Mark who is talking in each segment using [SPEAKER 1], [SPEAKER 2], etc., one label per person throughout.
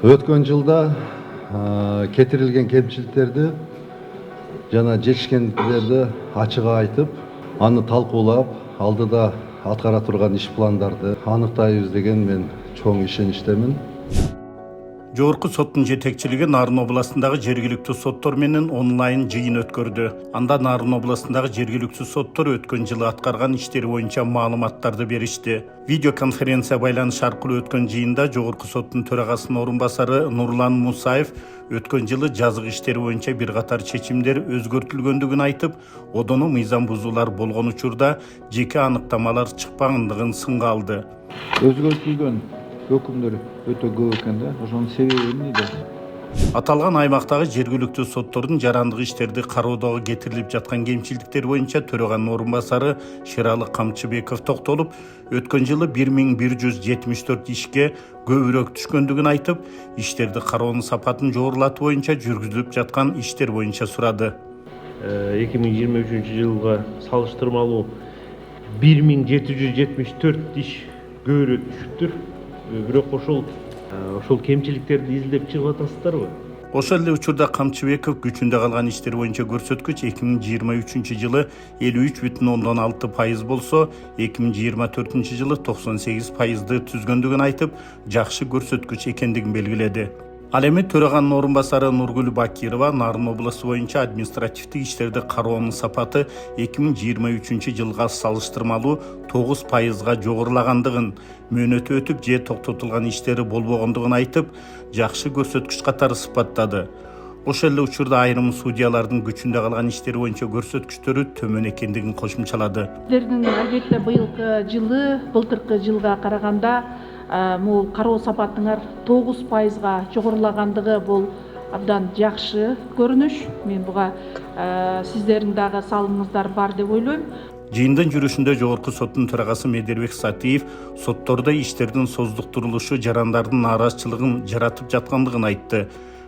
[SPEAKER 1] Өткөн жылда кетирилген кемчиликтерди жана жетишкендиктерди ачык айтып, аны талкуулап, алдыда аткара турган иш пландарды аныктайбыз деген мен чоң ишеничтемин.
[SPEAKER 2] Жогорку соттун жетекчилиги Нарын областындагы жергиликтүү соттор менен онлайн жыйын өткөрдү. Анда Нарын областындагы жергиликтүү соттор өткөн жылы аткарган иштери боюнча маалыматтарды беришти. Видеоконференция байланыш аркылуу өткөн жыйында жогорку соттун төрагасынын орун басары Нурлан Мусаев өткөн жылы жазык иштери боюнча бир катар чечимдер өзгөртүлгөндүгүн айтып, одону мыйзам бузуулар болгон учурда жеке аныктамалар чыкпагандыгын сынга алды.
[SPEAKER 3] Өзгөртүлгөн өкүмдөр өтө көп экен да. Ошонун себеби эмнеде?
[SPEAKER 2] Аталган аймактагы жергиликтүү соттордун жарандык иштерди кароодогу кетирилип жаткан кемчиликтер боюнча төраганын орун басары Шералы Камчыбеков токтолуп, өткөн жылы 1174 ишке көбүрөөк түшкөндүгүн айтып, иштерди кароонун сапатын жогорулатуу боюнча жүргүзүлүп жаткан иштер боюнча сурады.
[SPEAKER 4] 2023 жылга салыштырмалуу 1774 иш көбүрөөк түшүптүр. Бирок ошол кемчиликтерди изилдеп чыгып атасыздарбы?
[SPEAKER 2] Ошол эле учурда Камчыбеков күчүндө калган иштер боюнча көрсөткүч 2023 жылы 53,6% болсо, 2024 жылы 98%ды түзгөндүгүн айтып, жакшы көрсөткүч экендигин белгиледи. Ал эми төраганын орун басары Нургүл Бакирова Нарын областы боюнча административдик иштерди кароонун сапаты 2023 жылга салыштырмалуу 9%га жогорулагандыгын, мөөнөтү өтүп же токтотулган иштери болбогондугун айтып, жакшы көрсөткүч катары сыпаттады. Ошол эле учурда айрым судьялардын күчүндө калган иштери боюнча көрсөткүчтөрү төмөн экендигин кошумчалады.
[SPEAKER 5] Сиздердин албетте былтыркы жылга караганда бул кароо сапатыңар 9%га жогорулагандыгы бул абдан жакшы көрүнүш. Мен буга сиздердин дагы салымыңыздар бар деп ойлойм.
[SPEAKER 2] Жыйындын жүрүшүндө жогорку соттун төрагасы Медербек Сатиев соттордо иштердин создуктурулушу жарандардын нааразычылыгын жаратып жаткандыгын айтты.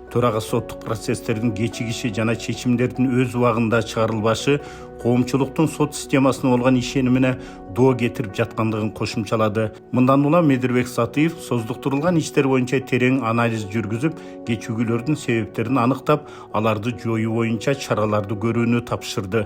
[SPEAKER 2] Төрага соттук процесстердин кечигиши жана чечимдердин өз убагында чыгарылбашы коомчулуктун сот системасына болгон ишенимине доо кетирип жаткандыгын кошумчалады. Мындан улам Медербек Сатиев создуктурулган иштер боюнча терең анализ жүргүзүп, кечигүүлөрдүн себептерин аныктап, аларды жоюу боюнча чараларды көрүүнү тапшырды.